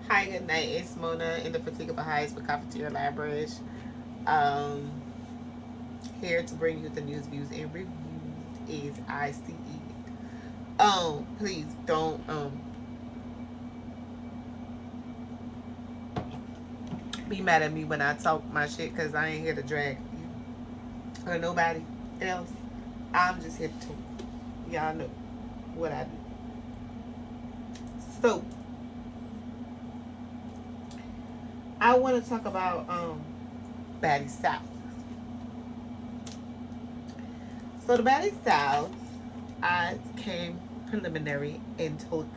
Hi, good night. It's Mona in the Fatigue of the Heights with Cafeteria Library. Um, Here to bring you the news, views, and reviews is ICE. Please don't be mad at me when I talk my shit, cause I ain't here to drag you or nobody else. I'm just here to talk. Y'all know what I do. So I want to talk about Baddies South. So the Baddies South, I came preliminarily and told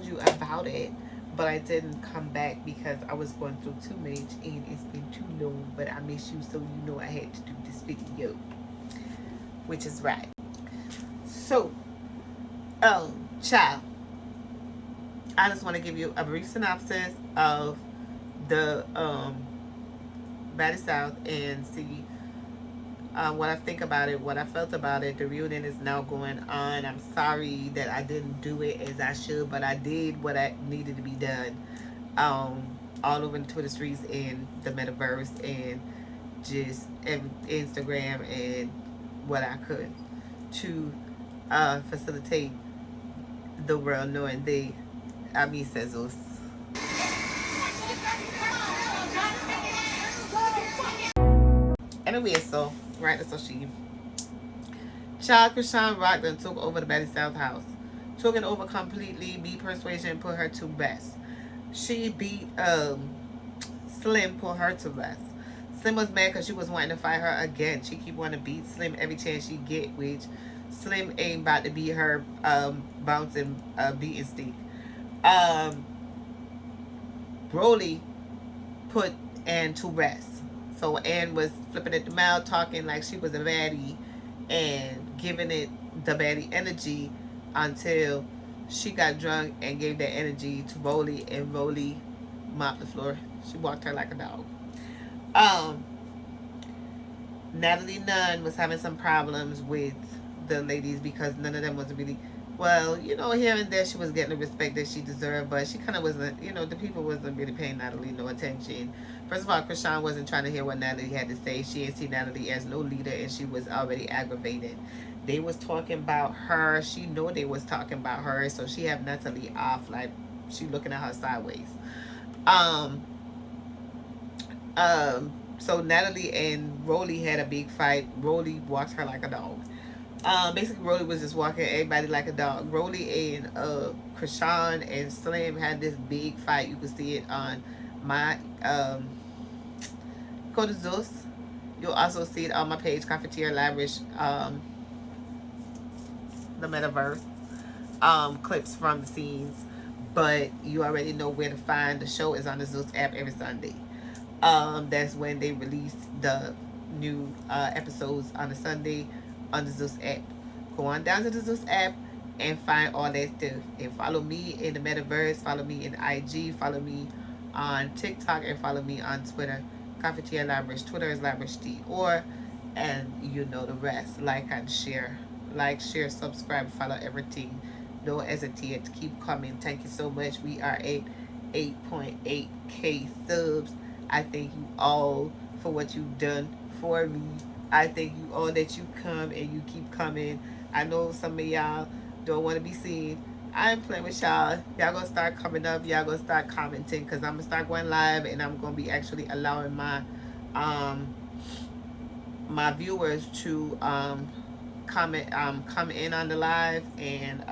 you about it, but I didn't come back because I was going through too much and it's been too long. But I miss you, so you know I had to do this video, which is right. So, child, I just want to give you a brief synopsis of the Baddies South and see what I think about it, what I felt about it. The reunion is now going on. I'm sorry that I didn't do it as I should, but I did what I needed to be done. All over the Twitter streets and the metaverse and just Instagram and what I could to facilitate the world knowing they, I mean, Cezos. Anyway, so right, so she Child Krishan Rock then took over the Baddies South house. Took it over completely, beat Persuasion, put her to rest. She beat Slim, put her to rest. Slim was mad because she was wanting to fight her again. She keep wanting to beat Slim every chance she get, which Slim ain't about to beat her bouncing beating stick. Broly put Ann to rest. So Ann was flipping at the mouth, talking like she was a baddie and giving it the baddie energy until she got drunk and gave that energy to Broly, and Broly mopped the floor. She walked her like a dog. Natalie Nunn was having some problems with the ladies because none of them was really, well, you know, here and there she was getting the respect that she deserved, but she kind of wasn't, you know, the people wasn't really paying Natalie no attention. First of all, Krishan wasn't trying to hear what Natalie had to say. She didn't see Natalie as no leader, and she was already aggravated. They was talking about her. She know they was talking about her, so she have Natalie off like she looking at her sideways. So Natalie and Rolly had a big fight. Rolly walked her like a dog. Basically, Rolly was just walking everybody like a dog. Rolly and Krishan and Slim had this big fight. You could see it on my go to Zeus. You'll also see it on my page, Cafeteria Lavish, the metaverse, clips from the scenes. But you already know where to find. The show is on the Zeus app every Sunday. That's when they release the new episodes on a Sunday on the Zeus app. Go on down to the Zeus app and find all that stuff. And follow me in the metaverse. Follow me in IG. Follow me on TikTok and follow me on Twitter. Cafeteria Lavish. Twitter is LavishD. And you know the rest. Like and share. Like, share, subscribe, follow everything. Don't hesitate to keep coming. Thank you so much. We are at 8.8K subs. I thank you all for what you've done for me. I thank you all that you come and you keep coming. I know some of y'all don't want to be seen. I ain't playing with y'all. Y'all gonna start coming up. Y'all gonna start commenting because I'm gonna start going live and I'm gonna be actually allowing my my viewers to comment, come in on the live, and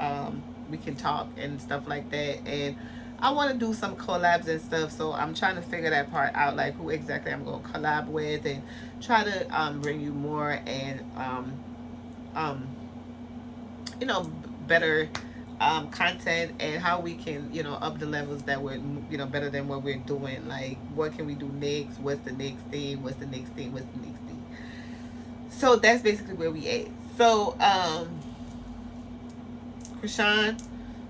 we can talk and stuff like that. And I want to do some collabs and stuff, so I'm trying to figure that part out, like who exactly I'm going to collab with, and try to bring you more and you know, better content, and how we can, you know, up the levels that we're, you know, better than what we're doing. Like, what can we do next? What's the next thing? What's the next thing? What's the next thing? So that's basically where we at. So Krishan,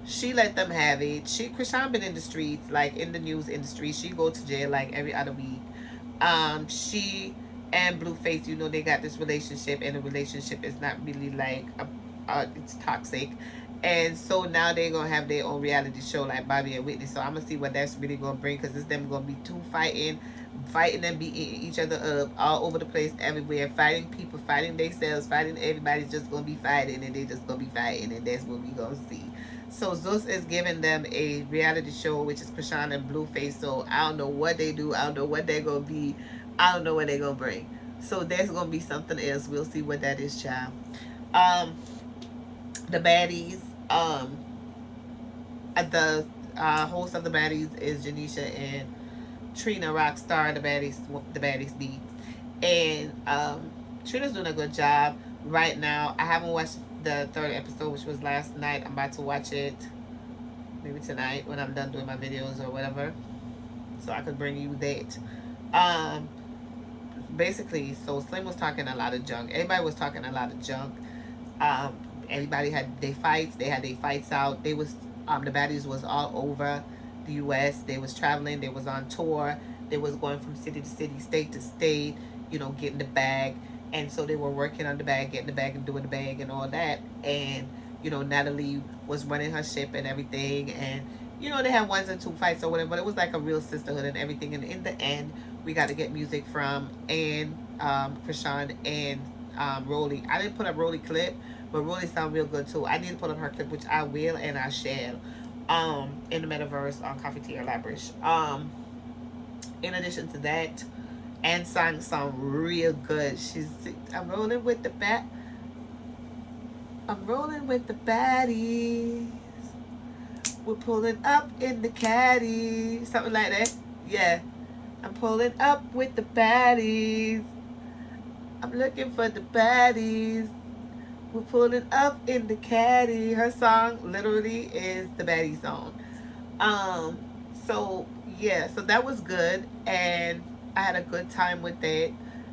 she let them have it. Krishan been in the streets, like in the news industry. She go to jail like every other week. She and Blueface, you know, they got this relationship, and the relationship is not really like it's toxic. And so now they're gonna have their own reality show like Bobby and Whitney. So I'm gonna see what that's really gonna bring, because it's them gonna be two fighting and beating each other up all over the place, everywhere, fighting people, fighting themselves, fighting everybody's just gonna be fighting, and they just gonna be fighting, and that's what we gonna see. So Zeus is giving them a reality show, which is Krishan and Blueface. So I don't know what they do. I don't know what they're gonna be. I don't know what they're gonna bring. So there's gonna be something else. We'll see what that is, child. Um, the baddies. The host of the baddies is Janisha and Trina Rockstar. The baddies be, and Trina's doing a good job right now. I haven't watched the third episode, which was last night. I'm about to watch it maybe tonight when I'm done doing my videos or whatever, so I could bring you that. Um, Basically, so Slim was talking a lot of junk. Everybody was talking a lot of junk. Um, Everybody had their fights. They had their fights out. They was the baddies was all over the U.S. They was traveling. They was on tour. They was going from city to city, state to state. Getting the bag. And so they were working on the bag, getting the bag, and doing the bag and all that. And Natalie was running her ship and everything. And they had ones and two fights or whatever. But it was like a real sisterhood and everything. And in the end, we got to get music from Krishan and Rolly. I didn't put up Rolly clip, but Rolly sound real good too. I need to put up her clip, which I will and I shall. In the metaverse on Coffee Tea or Labrish. In addition to that, and sang sound real good. I'm rolling with the I'm rolling with the baddies. We're pulling up in the caddy. Something like that. Yeah. I'm pulling up with the baddies. I'm looking for the baddies. We're pulling up in the caddy. Her song literally is the baddie song. Um, so yeah, so that was good, and I had a good time with that.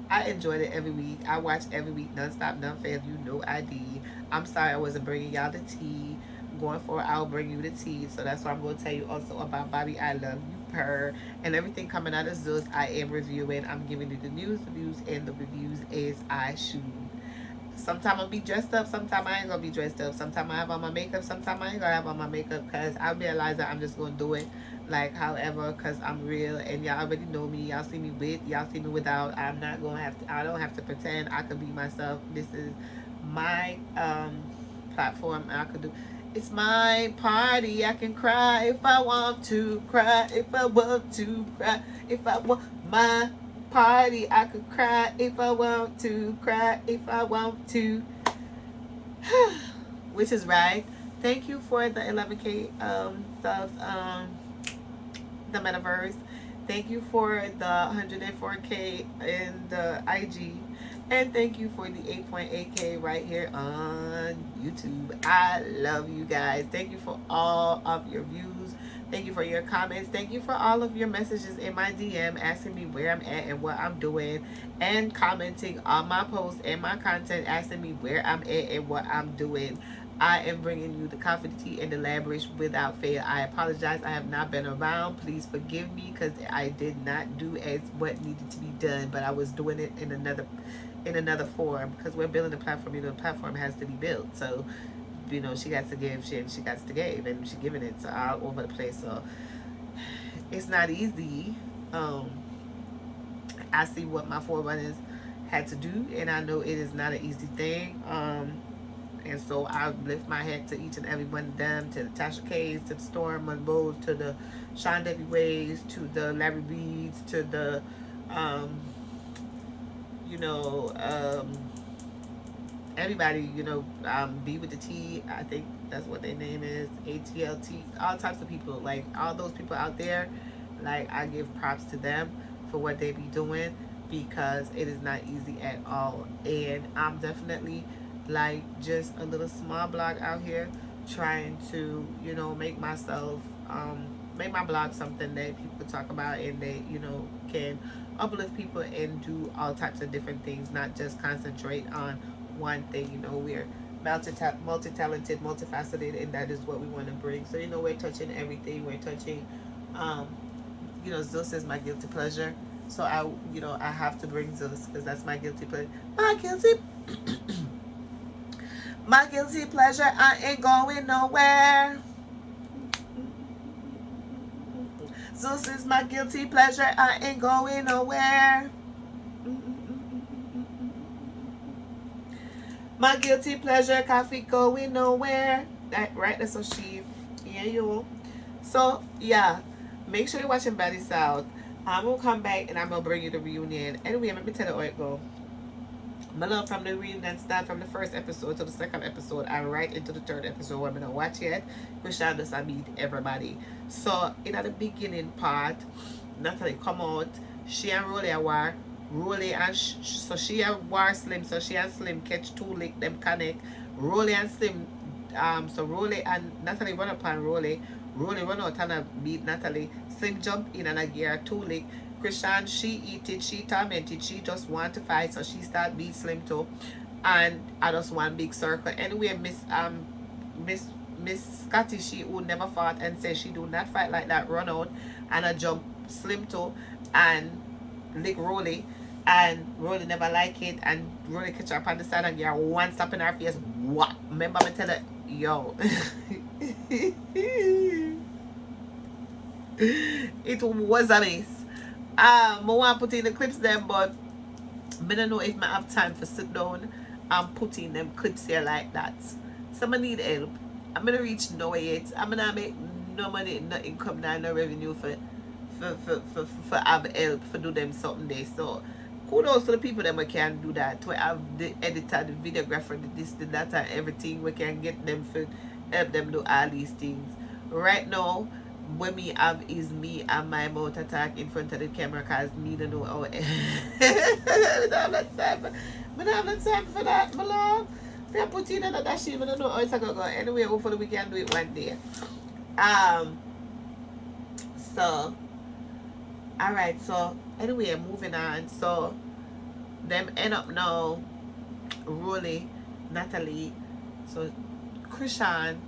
I enjoyed it every week. I watch every week, nonstop, none fails. You know I did. I'm sorry I wasn't bringing y'all the tea. Going forward, I'll bring you the tea. So that's why I'm going to tell you also about Bobby I Love You, Purrr, and everything coming out of Zeus. I am reviewing. I'm giving you the news, reviews, and the reviews as I shoot. Sometimes I'll be dressed up. Sometimes I ain't gonna be dressed up. Sometimes I have on my makeup. Sometimes I ain't gonna have on my makeup, because I realize that I'm just gonna do it like however, because I'm real and y'all already know me. Y'all see me with, y'all see me without. I'm not gonna have to, I don't have to pretend. I could be myself. This is my platform, and I could do, it's my party. I can cry if I want to, cry if I want to, cry if I want. My party. I could cry if I want to, cry if I want to. Which is right. Thank you for the 11K subs, the metaverse. Thank you for the 104K in the IG. And thank you for the 8.8K right here on YouTube. I love you guys. Thank you for all of your views. Thank you for your comments. Thank you for all of your messages in my DM asking me where I'm at and what I'm doing, and commenting on my posts and my content asking me where I'm at and what I'm doing. I am bringing you the coffee, the tea, and the labrish without fail. I apologize. I have not been around. Please forgive me, because I did not do as what needed to be done, but I was doing it in another form, because we're building a platform. The platform has to be built. So she got to give shit, and she got to give, and she giving it to all over the place. So it's not easy. I see what my forerunners had to do, and I know it is not an easy thing. And so I lift my hat to each and every one of them, to the Tasha K's, to the Storm Monroe, to the Sean Debbie Ways, to the Larry Reeds, to the everybody, be with the T, I think that's what their name is, ATLT, all types of people, like all those people out there, like I give props to them for what they be doing, because it is not easy at all. And I'm definitely like just a little small blog out here trying to, make myself, make my blog something that people talk about, and they, can uplift people and do all types of different things, not just concentrate on one thing. We're multi-talented, multifaceted, and that is what we want to bring. So, we're touching everything. We're touching, Zeus is my guilty pleasure. So I have to bring Zeus, because that's my guilty pleasure. My guilty pleasure, I ain't going nowhere. Zeus is my guilty pleasure, I ain't going nowhere. My guilty pleasure, coffee going nowhere. Right, that's what she. Yeah, you. So, yeah. Make sure you're watching Baddies South. I'm going to come back and I'm going to bring you the reunion. Anyway, let me tell you how it go. My love from the reunion start from the first episode to the second episode and right into the third episode where I'm going to watch it. Christian does meet everybody. So, in the beginning part, Natalie come out. She and Rolly are war. Rolly and so she and war Slim. So she and Slim catch two lick, them connect. Rolly and Slim, so Rolly and Natalie run upon Rolly. Rolly run out and beat Natalie. Slim jump in and I give her two lick. Christian, she eat it, she tormented, she just want to fight, so she start beat Slim too. And I just one big circle. Anyway, Miss Scotty, she who never fought and says she do not fight like that, run out and I jump Slim too and lick Rolly. And Rolly never like it, and Rolly catch her up on the side and give her one slap in her face. What? Remember me tell her, yo. It was a mess. I want to put in the clips then, but I don't know if I have time for sit down and put in them clips here like that. So I need help. I'm gonna reach nowhere yet. I'm gonna make no money, no income, no revenue for have help for do them something there. So kudos to the people that we can do that. We have the editor, the videographer, the this, the that, and everything. We can get them for help them do all these things. Right now, what me have is me and my mouth attack in front of the camera because me don't know how I don't have that time for that, my love. If I put in another shit, I don't know how it's gonna go. Anyway, hopefully we can do it one day. So alright, so anyway, moving on. So them end up now Rolly, Natalie, so Christian,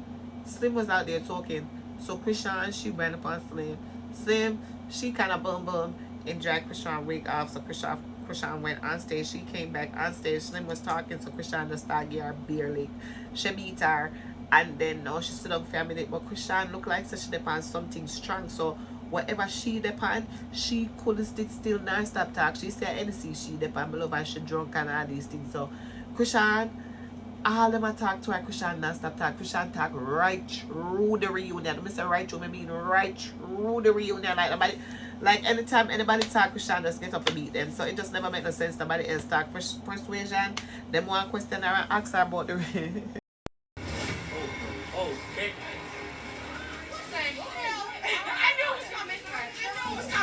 Slim was out there talking. So Christian, she ran upon Slim. Slim, she kind of boom and dragged Christian wig off. So Christian went on stage. She came back on stage. Slim was talking, so Christian just started getting her beer lick. She beat her, and then now she stood up for a minute. But Christian looked like she depend something strong. So whatever she depend, she couldn't sit still, nor stop talk. She said anything she depend, my love, and she drunk and all these things. So Christian, all them talk to her, Christian not stop talk. Christian talk right through the reunion. I say right through, I mean right through the reunion. Like nobody, like anytime anybody talk, Christian just get up and beat them. So it just never make no sense. Nobody else talk. Persuasion, them one question her and ask her about the okay.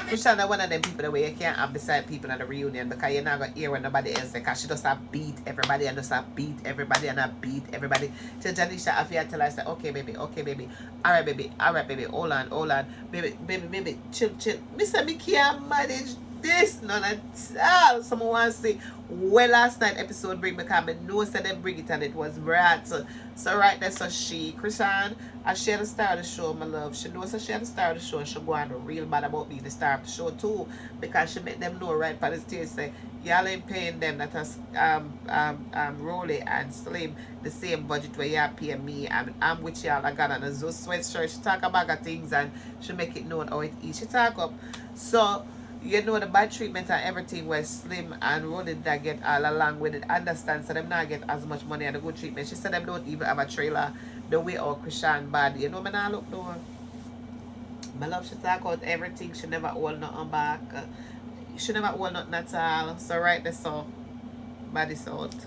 Christian is one of them people that way you can't have beside people at the reunion because you're not going to hear what nobody else say because she just have beat everybody and just have beat everybody and have beat everybody. So Janisha, after you tell her, say, okay baby, alright baby, hold on, baby, chill. Me say me can't manage this, none at all. Someone wants to say, well, last night episode bring me because I know that them bring it and it was brat. So right there, so Christian, as she had the star of the show, my love, she knows that she had the star of the show and she go on real bad about being the star of the show too because she make them know right by the stage say y'all ain't paying them that has Rolly and Slim the same budget where y'all pay me. I'm with y'all. I got on a Zeus sweatshirt. She talk about the things and she make it known how it is. She talk up. So you know the bad treatment and everything where Slim and Rolly that get all along with it. Understand, so them not get as much money and the good treatment. She said them don't even have a trailer the way all Christian bad. You know me now look though. My love, she talk about everything. She never hold nothing back. She never hold nothing at all. So right there, so Baddies South.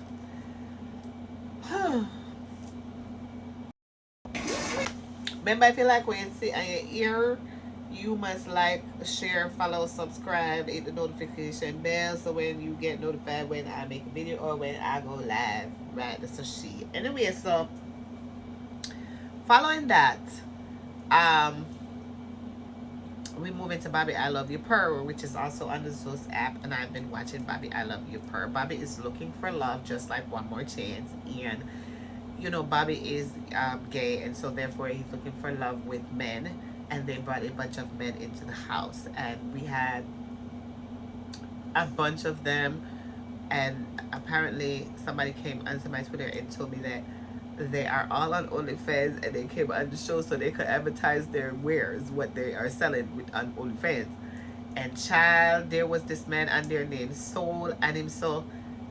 Remember, if you like what you see and you hear, you must like, share, follow, subscribe, hit the notification bell so when you get notified when I make a video or when I go live. Right, that's a she. Anyway, so following that, we move into Bobby I Love You Purrr, which is also on the Zeus app, and I've been watching Bobby I Love You Purrr. Bobby is looking for love, just like One More Chance, and you know Bobby is gay, and so therefore he's looking for love with men. And they brought a bunch of men into the house, and we had a bunch of them, and apparently somebody came onto my Twitter and told me that They are all on OnlyFans, and they came on the show so they could advertise their wares, what they are selling with on OnlyFans. And child, there was this man on there named Soul, and him so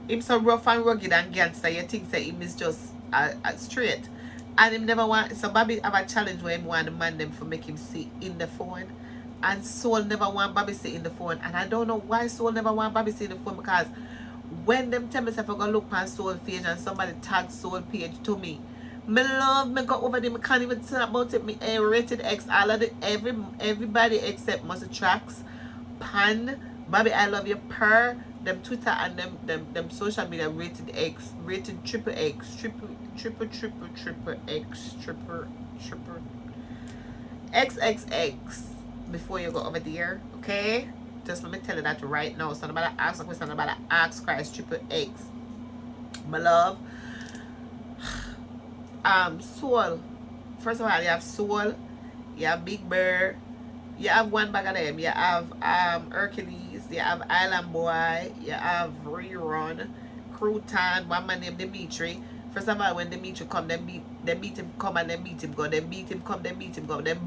rough and rugged and gangster. You think say him is just straight, and him never want. So Bobby have a challenge where him want the man them for make him see in the phone, and Soul never want Bobby see in the phone, and I don't know why Soul never want Bobby see in the phone, because when them tell me if I go look on Soul page and somebody tag Soul page to me, me love me go over there. Me can't even talk about it. Me rated X, all of the everybody except Muscle Tracks, Pan, Bobby I love you, Purrr, them Twitter and them social media rated X, rated triple X, triple X, triple XXX before you go over there, okay? Just let me tell you that right now. So nobody ask a question, nobody ask Christ triple X. My love. Soul. First of all, you have Soul, you have Big Bear, you have one bag of them, you have Hercules, you have Island Boy, you have Rerun, Crouton, one man named Dimitri. First of all, when Dimitri come, then beat him come and then beat him go, then beat him come, then beat him go, then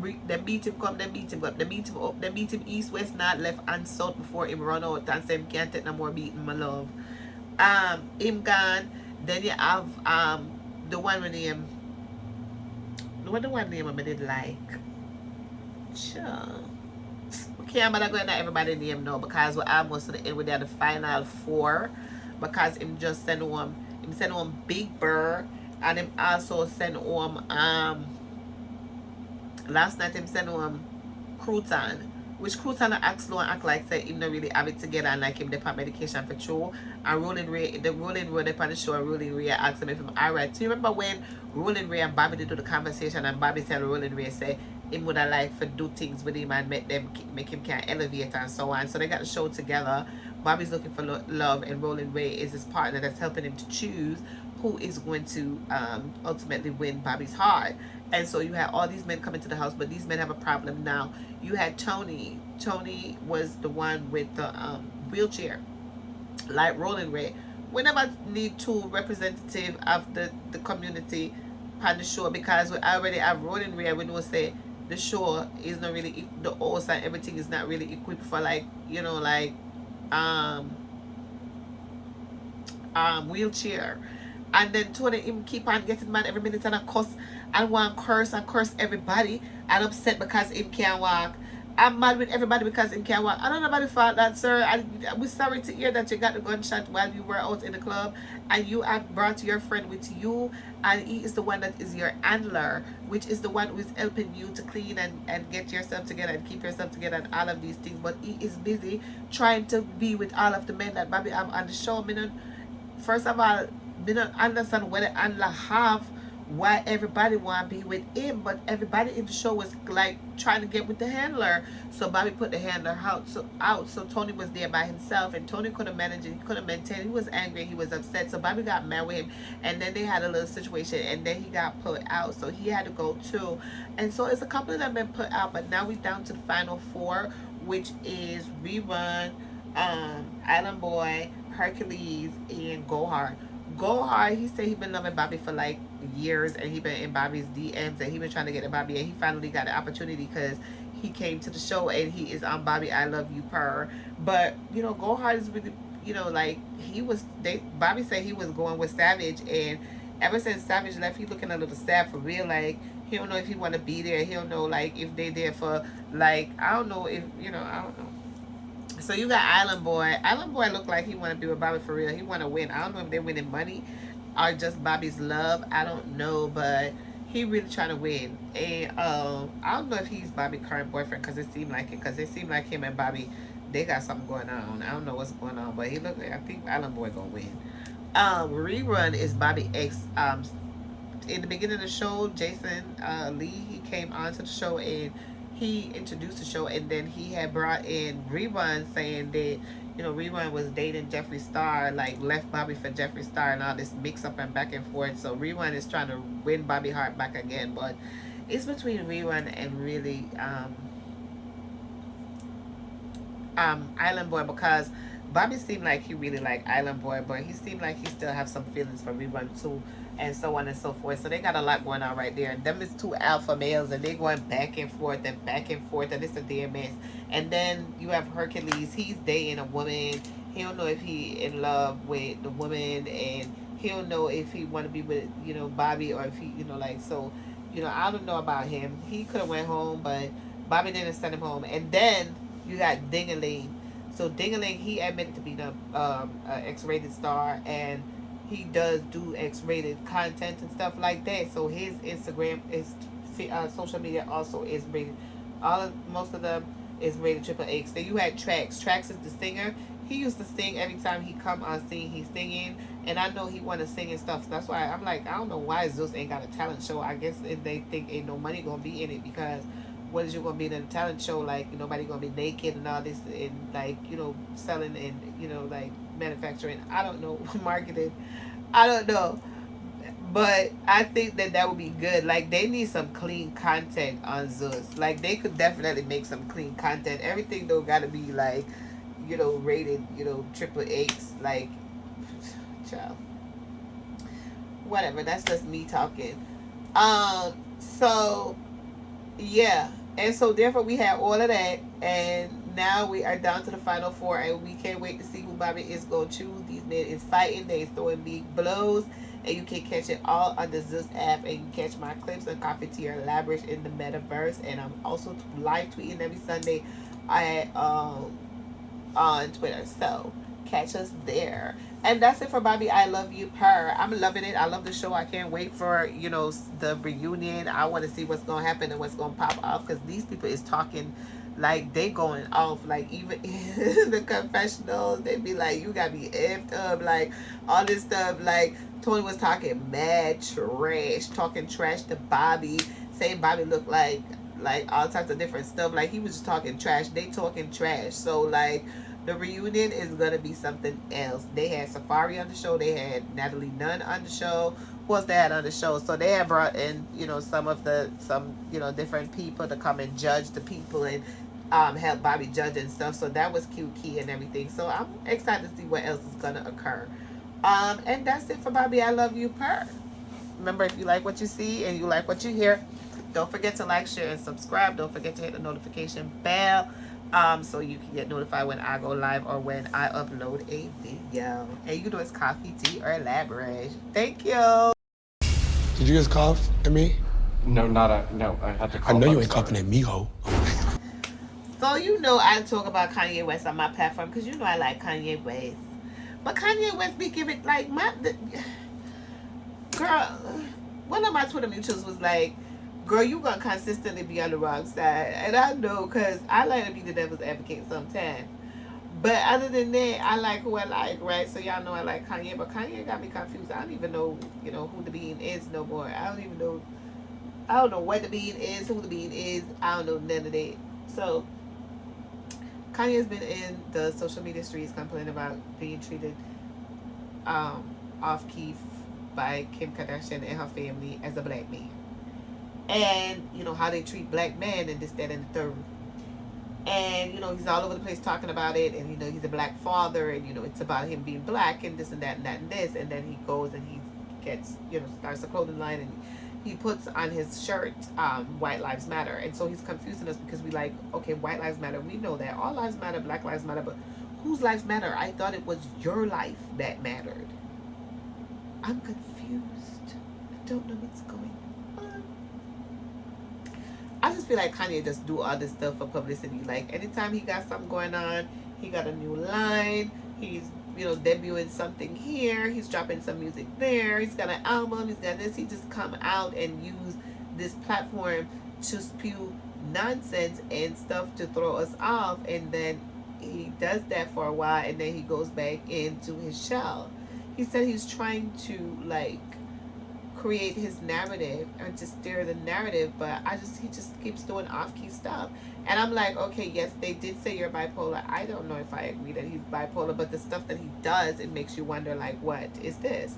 beat him come, then beat him go, then beat him up, then beat him east, west, north, left and south before him run out and say him can't take no more beating, my love. Him gone. Then you have the one with him. What the one name I did like? Sure. Okay, I'm gonna go into everybody name now because we're almost to the end with the final four. Because him just send home Big Bird, and him also send home last night him send home Crouton, which Crouton act slow and act like say him not really have it together and like him depart medication for true. And Rolling Ray up on the show, and Rolling Ray asked him if I'm alright. So you remember when Rolling Ray and Bobby did do the conversation, and Bobby said Rolling Ray say him would have like for do things with him and make him can elevate and so on. So they got the show together. Bobby's looking for love, and Rolling Ray is his partner that's helping him to choose who is going to ultimately win Bobby's heart. And so you had all these men coming to the house, but these men have a problem now. You had Tony. Tony was the one with the wheelchair, like Rolling Ray. We never need two representative of the community on the show, because we already have Rolling Ray. We know say the show is not really, the host and everything is not really equipped for like, you know, like wheelchair. And then Tony him keep on getting mad every minute and a cuss and want curse everybody and upset because him can't walk. I'm mad with everybody because him can't walk. I don't know about the fact that, sir, we're sorry to hear that you got the gunshot while you were out in the club, and you have brought your friend with you, and he is the one that is your handler, which is the one who is helping you to clean and get yourself together and keep yourself together and all of these things. But he is busy trying to be with all of the men that Bobby have on the show. First of all, me don't understand what the handler have, why everybody want to be with him, but everybody in the show was like trying to get with the handler. So Bobby put the handler out. So Tony was there by himself, and Tony couldn't manage it. He couldn't maintain. He was angry. He was upset. So Bobby got mad with him, and then they had a little situation, and then he got put out. So he had to go too. And so it's a couple of them been put out, but now we're down to the final four, which is Rerun, Island Boy, Hercules, and Go Hard. Go Hard, he said he been loving Bobby for like years, and he been in Bobby's DMs, and he been trying to get to Bobby, and he finally got the opportunity because he came to the show, and he is on Bobby I Love You Purr. But you know, Go Hard is really, you know, like Bobby said he was going with Savage, and ever since Savage left, he looking a little sad for real. Like he don't know if he want to be there. He don't know like if they there for like, I don't know if, you know, I don't know. So you got Island Boy. Island Boy look like he want to be with Bobby for real. He want to win. I don't know if they're winning money or just Bobby's love. I don't know, but he really trying to win. And I don't know if he's Bobby's current boyfriend, because it seemed like it. Because it seemed like him and Bobby, they got something going on. I don't know what's going on, but he look like, I think Island Boy gonna win. Rerun is Bobby X. In the beginning of the show, Jason Lee, he came onto the show and he introduced the show, and then he had brought in Rerun saying that, you know, Rerun was dating Jeffree Star, like left Bobby for Jeffree Star and all this mix up and back and forth. So Rerun is trying to win Bobby Hart back again, but it's between Rerun and really Island Boy, because Bobby seemed like he really liked Island Boy, but he seemed like he still have some feelings for Rerun too. and so on and so forth. So they got a lot going on right there. And them is two alpha males, and they going back and forth and back and forth, and it's a damn mess. And then you have Hercules. He's dating a woman. He don't know if he in love with the woman, and he don't know if he want to be with, you know, Bobby, or if he, you know, like, so, you know, I don't know about him. He could have went home, but Bobby didn't send him home. And then you got Dingaling. So Dingaling, he admitted to being a X-rated star, and he does do X-rated content and stuff like that. So his Instagram is social media also is rated. Most of them is rated XXX. Then you had Trax. Trax is the singer. He used to sing every time he come on scene. He's singing, and I know he want to sing and stuff. So that's why I'm like, I don't know why Zeus ain't got a talent show. I guess if they think ain't no money gonna be in it, because what is you gonna be in a talent show, like, nobody gonna be naked and all this, and like, you know, selling and, you know, like manufacturing, I don't know, marketing, I don't know, but I think that would be good. Like, they need some clean content on Zeus. Like, they could definitely make some clean content. Everything though gotta be like, you know, rated, you know, XXX, like, child, whatever, that's just me talking. So yeah, and so therefore we had all of that, and now we are down to the final four, and we can't wait to see who Bobby is going to choose. These men is fighting, they throwing big blows, and you can catch it all on the Zeus app, and you catch my clips on Cafetier Labrish in the metaverse, and I'm also live tweeting every Sunday on Twitter, so catch us there. And that's it for Bobby I Love You Purrr. I'm loving it. I love the show. I can't wait for, you know, the reunion. I want to see what's going to happen and what's going to pop off, because these people is talking like they going off. Like, even in the confessionals, they be like, you got me effed up, like all this stuff. Like, Tony was talking mad trash, talking trash to Bobby, saying Bobby looked like all types of different stuff. Like, he was just talking trash. They talking trash. So like, the reunion is going to be something else. They had Safari on the show. They had Natalie Nunn on the show. Who else they had on the show? So they had brought in, you know, some, you know, different people to come and judge the people, and help Bobby judge and stuff. So that was cute, key and everything. So I'm excited to see what else is going to occur. And that's it for Bobby I Love You Purrr. Remember, if you like what you see and you like what you hear, don't forget to like, share, and subscribe. Don't forget to hit the notification bell, so you can get notified when I go live or when I upload a video. And you know it's coffee, tea, or elaborate. Thank you. Did you just cough at me? No, no, I had to cough. I know you ain't coughing at me, ho. So you know I talk about Kanye West on my platform, because you know I like Kanye West. But Kanye West be giving, like, girl, one of my Twitter mutuals was like, girl, you gonna consistently be on the wrong side. And I know, because I like to be the devil's advocate sometimes. But other than that, I like who I like, right? So y'all know I like Kanye, but Kanye got me confused. I don't even know, you know, who the being is no more. I don't know what the being is, who the being is. I don't know none of that. So Kanye's been in the social media streets complaining about being treated off-key by Kim Kardashian and her family as a black man. And, you know, how they treat black men and this, that, and the third. And, you know, he's all over the place talking about it. And, you know, he's a black father. And, you know, it's about him being black and this and that and that and this. And then he goes and he gets, you know, starts a clothing line. And he puts on his shirt, White Lives Matter. And so he's confusing us, because we like, okay, White Lives Matter. We know that. All lives matter. Black lives matter. But whose lives matter? I thought it was your life that mattered. I'm confused. I don't know what's going on. I just feel like Kanye just do all this stuff for publicity. Like, anytime he got something going on, he got a new line, he's, you know, debuting something here, he's dropping some music there, he's got an album, he's got this, he just come out and use this platform to spew nonsense and stuff to throw us off, and then he does that for a while, and then he goes back into his shell. He said he's trying to, like, create his narrative and to steer the narrative, but he just keeps doing off-key stuff. And I'm like, okay, yes, they did say you're bipolar. I don't know if I agree that he's bipolar, but the stuff that he does, it makes you wonder, like, what is this?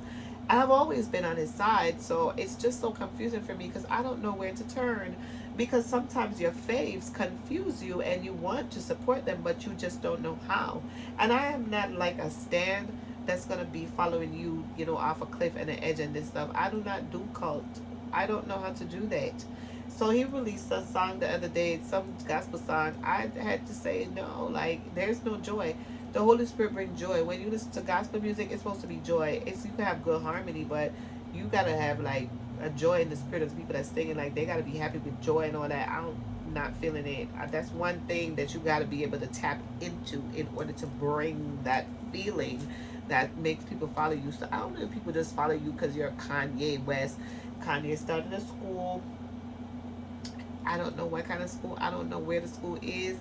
And I've always been on his side, so it's just so confusing for me, because I don't know where to turn, because sometimes your faves confuse you and you want to support them, but you just don't know how. And I am not like a stan that's gonna be following you, you know, off a cliff and an edge and this stuff. I do not do cult. I don't know how to do that. So he released a song the other day, some gospel song. I had to say no, like there's no joy. The Holy Spirit brings joy. When you listen to gospel music, it's supposed to be joy. It's you can have good harmony, but you gotta have like a joy in the spirit of the people that's singing. Like they gotta be happy with joy and all that. I'm not feeling it. That's one thing that you gotta be able to tap into in order to bring that feeling that makes people follow you. So I don't know if people just follow you because you're Kanye West. Kanye started a school. I don't know what kind of school. I don't know where the school is.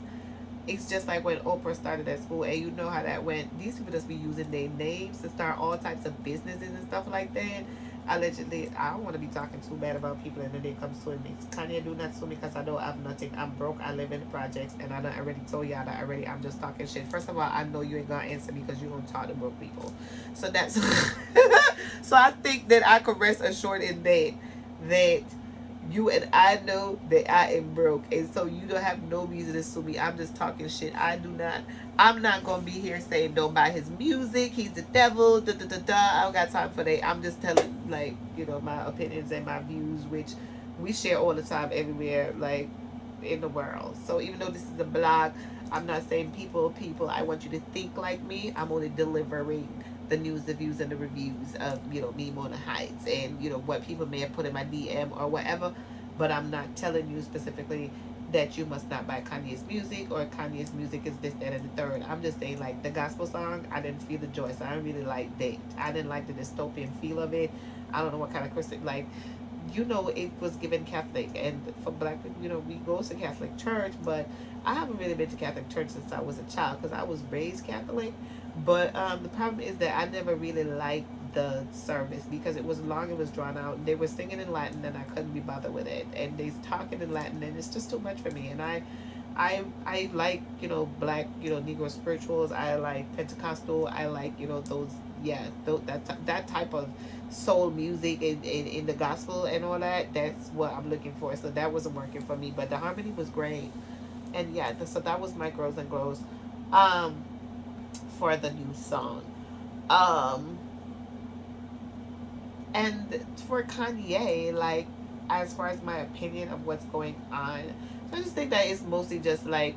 It's just like when Oprah started that school, and you know how that went. These people just be using their names to start all types of businesses and stuff like that. Allegedly, I don't want to be talking too bad about people, and then they come suing me. Kanye, do not sue me because I don't have nothing. I'm broke. I live in the projects, and I done already told y'all that already. I'm just talking shit. First of all, I know you ain't gonna answer me because you don't talk to broke people. So that's so I think that I could rest assured in that you and I know that I am broke, and so you don't have no reason to sue me. I'm just talking shit. I'm not gonna be here saying don't buy his music. He's the devil. Da da da da. I don't got time for that. I'm just telling, like, you know, my opinions and my views, which we share all the time, everywhere, like in the world. So even though this is a blog, I'm not saying people. I want you to think like me. I'm only delivering the news, the views, and the reviews of, you know, me, Mona Heights, and, you know, what people may have put in my DM or whatever. But I'm not telling you specifically that you must not buy Kanye's music or Kanye's music is this, that, and the third. I'm just saying, like, the gospel song, I didn't feel the joy. So I didn't really like that. I didn't like the dystopian feel of it. I don't know what kind of Christian, like, you know, it was given Catholic, and for black people, you know, we go to Catholic church, but I haven't really been to Catholic church since I was a child because I was raised Catholic. But the problem is that I never really liked the service because it was long, it was drawn out. They were singing in Latin, and I couldn't be bothered with it. And they's talking in Latin, and it's just too much for me. And I like, you know, black, you know, Negro spirituals. I like Pentecostal. I like, you know, those, yeah, that type of soul music in the gospel and all that. That's what I'm looking for. So that wasn't working for me, but the harmony was great. And yeah, so that was my grows and glows for the new song. And for Kanye, like, as far as my opinion of what's going on, so I just think that it's mostly just like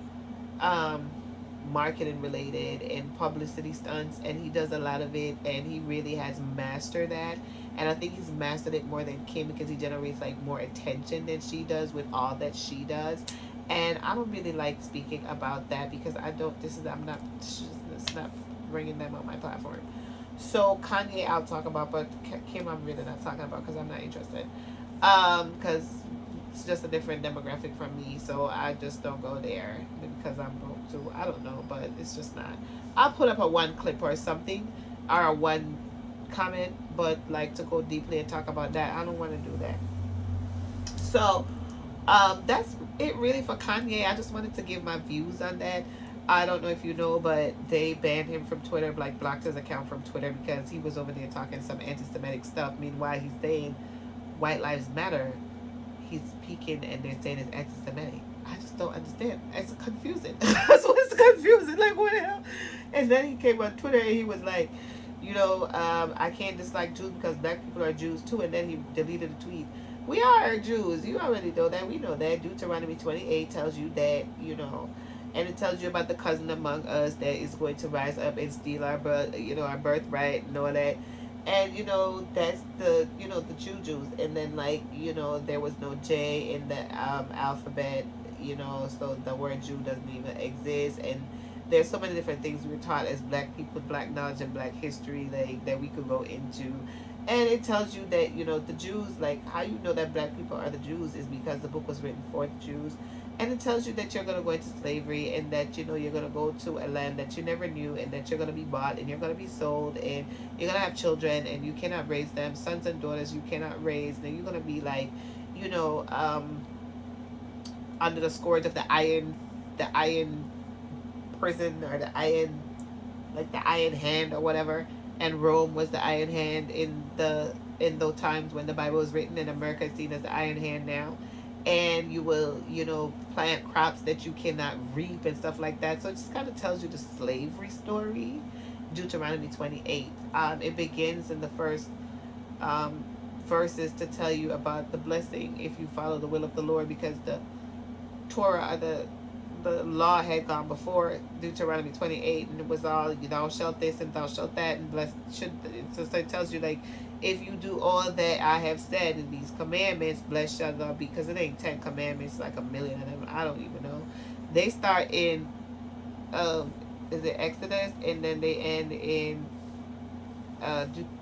marketing related and publicity stunts, and he does a lot of it, and he really has mastered that. And I think he's mastered it more than Kim because he generates like more attention than she does with all that she does. And I don't really like speaking about that because it's not bringing them on my platform. So Kanye I'll talk about, but Kim I'm really not talking about because I'm not interested. Because it's just a different demographic from me, so I just don't go there because I'm broke too. I don't know, but it's just not. I'll put up a one clip or something, or a one comment, but like to go deeply and talk about that, I don't want to do that. So that's it really for Kanye. I just wanted to give my views on that. I don't know if you know, but they banned him from Twitter, like blocked his account from Twitter because he was over there talking some anti-Semitic stuff. Meanwhile, he's saying white lives matter. He's speaking and they're saying it's anti-Semitic. I just don't understand. It's confusing. That's what's confusing. Like, what the hell? And then he came on Twitter and he was like, you know, I can't dislike Jews because black people are Jews too. And then he deleted the tweet. We are Jews. You already know that. We know that. Deuteronomy 28 tells you that, you know. And it tells you about the cousin among us that is going to rise up and steal our our birthright and all that. And, you know, that's the, you know, the Jews. And then, like, you know, there was no J in the alphabet, you know, so the word Jew doesn't even exist. And there's so many different things we were taught as black people, black knowledge and black history, like, that we could go into. And it tells you that, you know, the Jews, like, how you know that black people are the Jews is because the book was written for the Jews. And it tells you that you're going to go into slavery and that, you know, you're going to go to a land that you never knew and that you're going to be bought and you're going to be sold and you're going to have children and you cannot raise them. Sons and daughters you cannot raise. Then you're going to be like, you know, under the scourge of the iron prison or the iron hand or whatever. And Rome was the iron hand in those times when the Bible was written, and America is seen as the iron hand now. And you will, you know, plant crops that you cannot reap and stuff like that. So it just kind of tells you the slavery story Deuteronomy 28. It begins in the first verses to tell you about the blessing if you follow the will of the Lord, because the Torah, the law had gone before Deuteronomy 28, and it was all, thou shalt this and thou shalt that, and blessed should. So it tells you, like, if you do all that I have said in these commandments, blessed shall thou be. Because it ain't 10 commandments, like a million of them. I don't even know. They start in is it Exodus, and then they end in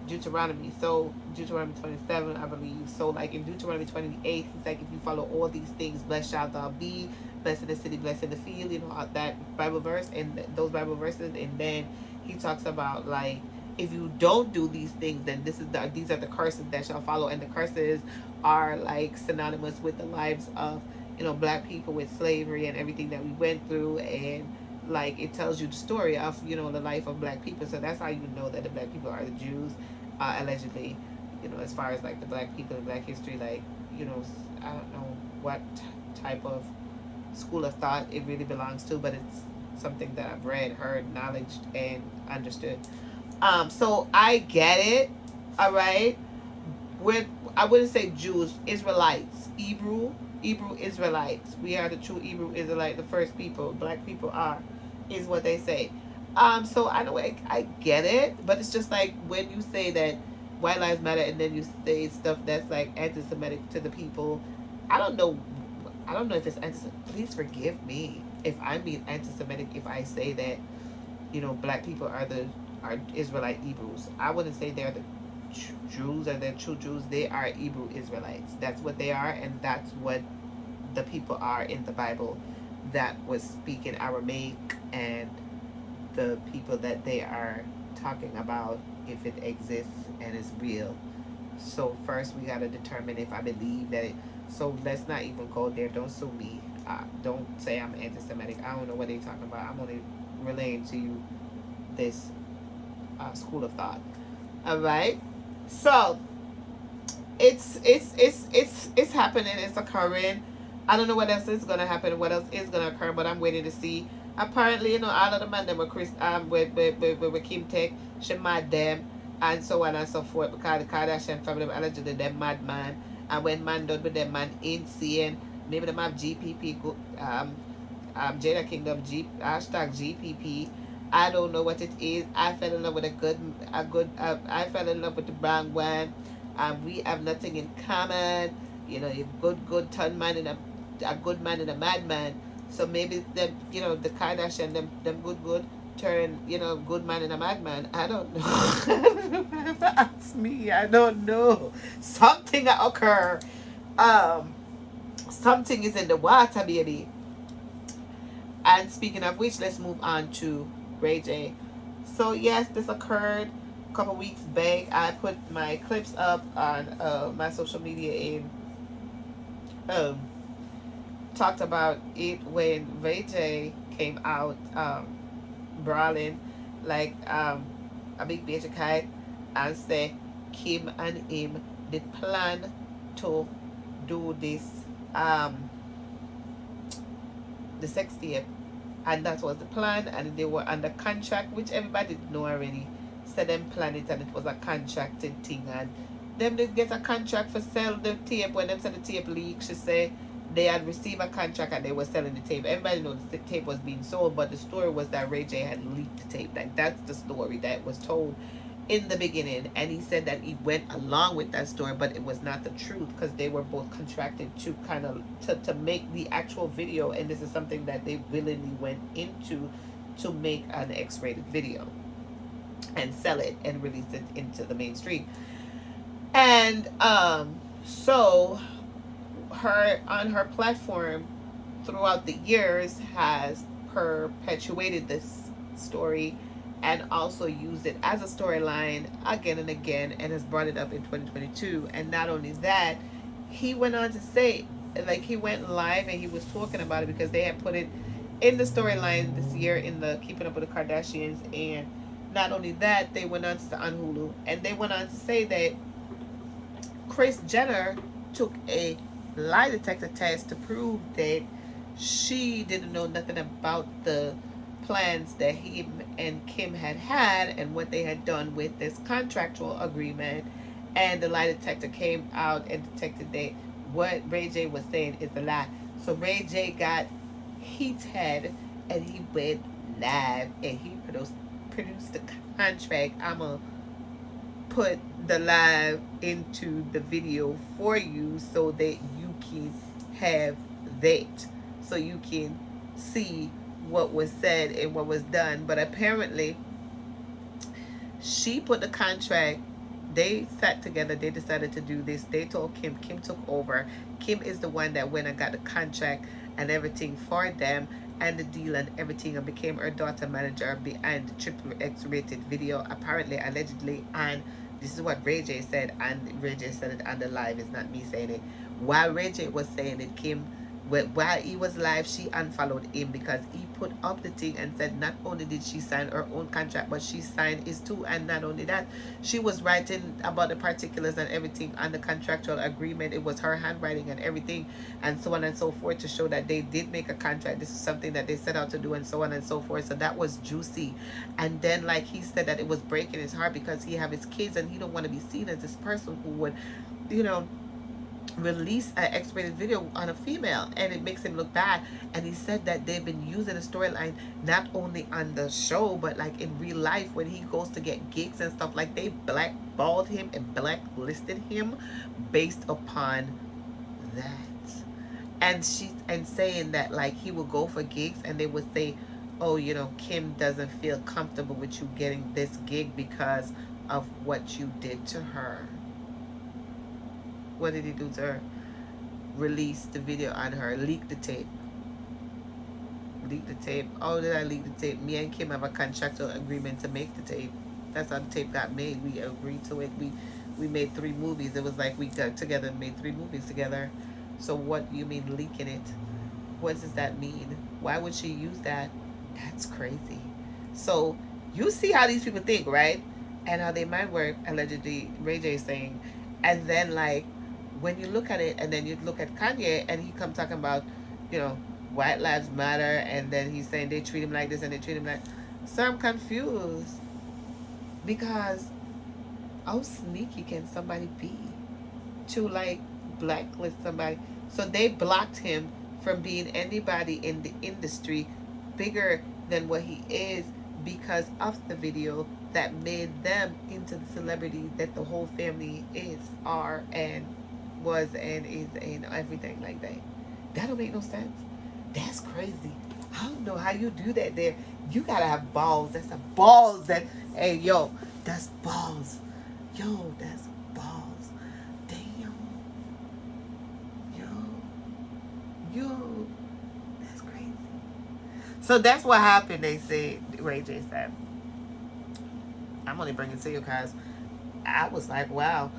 Deuteronomy. So Deuteronomy 27, I believe. So like in Deuteronomy 28, he's like, if you follow all these things, blessed shalt thou be, blessed in the city, blessed in the field, that Bible verse and those Bible verses. And then he talks about, like, if you don't do these things, then these are the curses that shall follow. And the curses are like synonymous with the lives of black people, with slavery and everything that we went through. And like, it tells you the story of the life of black people. So that's how you know that the black people are the Jews, allegedly, as far as like the black people in black history. Like, I don't know what type of school of thought it really belongs to, but it's something that I've read, heard, acknowledged, and understood. So I get it. All right. I wouldn't say Jews, Israelites, Hebrew Israelites. We are the true Hebrew Israelite, the first people. Black people is what they say. So I know I get it, but it's just like when you say that white lives matter, and then you say stuff that's like anti-Semitic to the people. I don't know if it's anti-Semitic. Please forgive me if I'm being anti-Semitic if I say that black people are Israelite Hebrews. I wouldn't say they're the Jews or they're true Jews. They are Hebrew Israelites. That's what they are, and that's what the people are in the Bible that was speaking Aramaic, and the people that they are talking about, if it exists and is real. So first we got to determine if I believe that so let's not even go there. Don't sue me. Don't say I'm anti-Semitic. I don't know what they're talking about. I'm only relaying to you this school of thought. All right. So it's happening. It's occurring. I don't know what else is gonna happen. What else is gonna occur? But I'm waiting to see. Apparently, all of the men that were with Kim Tech, she mad them, and so on and so forth. Because the Kardashian family allegedly them mad man, and when man done with them man insane. Maybe them have GPP. Jada Kingdom hashtag GPP. I don't know what it is. I fell in love with I fell in love with the brown one. We have nothing in common. A good turn man and a good man and a madman. So maybe them, the Kardashian, them good turn, good man and a madman. I don't know. That's me. I don't know. Something occur. Something is in the water, baby. And speaking of which, let's move on to Ray J. So yes, this occurred a couple weeks back. I put my clips up on my social media and talked about it when Ray J came out brawling like a big bitch kite, and say Kim and him did plan to do this the sex tape, and that was the plan, and they were under contract, which everybody know already. So them plan it, and it was a contracted thing, and them did get a contract for sell the tape. When them said the tape leak, she said they had received a contract and they were selling the tape. Everybody knows the tape was being sold, but the story was that Ray J had leaked the tape. Like, that's the story that was told in the beginning, and he said that he went along with that story, but it was not the truth, because they were both contracted to kind of to make the actual video, and this is something that they willingly went into to make an X-rated video and sell it and release it into the mainstream. And so her on her platform throughout the years has perpetuated this story and also used it as a storyline again and again, and has brought it up in 2022. And not only that, he went on to say, like, he went live and he was talking about it because they had put it in the storyline this year in the Keeping Up with the Kardashians. And not only that, they went on to on Hulu, and they went on to say that Kris Jenner took a lie detector test to prove that she didn't know nothing about the plans that he and Kim had and what they had done with this contractual agreement. And the lie detector came out and detected that what Ray J was saying is a lie. So Ray J got heated and he went live and he produced the contract. I'ma put the live into the video for you so that you can have that, so you can see what was said and what was done. But apparently she put the contract, they sat together, they decided to do this. They told Kim, Kim took over. Kim is the one that went and got the contract and everything for them and the deal and everything, and became her daughter manager behind the triple X rated video, apparently, allegedly. And this is what Ray J said, and Ray J said it on the live. It's not me saying it. While Ray J was saying it, Kim, while he was live, she unfollowed him because he put up the thing and said not only did she sign her own contract, but she signed his too. And not only that, she was writing about the particulars and everything on the contractual agreement. It was her handwriting and everything, and so on and so forth, to show that they did make a contract. This is something that they set out to do, and so on and so forth. So that was juicy. And then, like, he said that it was breaking his heart because he have his kids and he don't want to be seen as this person who would, you know, release an X-rated video on a female, and it makes him look bad. And he said that they've been using a storyline not only on the show but like in real life when he goes to get gigs and stuff. Like, they blackballed him and blacklisted him based upon that. And saying that, like, he would go for gigs and they would say, oh, you know, Kim doesn't feel comfortable with you getting this gig because of what you did to her. What did he do to her? Release the video on her. Leak the tape. Leak the tape. Oh, did I leak the tape? Me and Kim have a contractual agreement to make the tape. That's how the tape got made. We agreed to it. We made 3 movies. It was like we got together and made 3 movies together. So what do you mean leaking it? What does that mean? Why would she use that? That's crazy. So you see how these people think, right? And how they might work, allegedly, Ray J is saying. And then, like, when you look at it, and then you look at Kanye, and he come talking about, you know, white lives matter, and then he's saying they treat him like this and they treat him like. So I'm confused because how sneaky can somebody be to, like, blacklist somebody? So they blocked him from being anybody in the industry bigger than what he is because of the video that made them into the celebrity that the whole family are, and was, and is, and everything like that. That don't make no sense. That's crazy. I don't know how you do that there. You gotta have balls. That's a balls that, hey, yo, that's balls. Yo, that's balls. Damn. Yo, that's crazy. So that's what happened, they said, Ray J said. I'm only bringing to you because I was like, wow.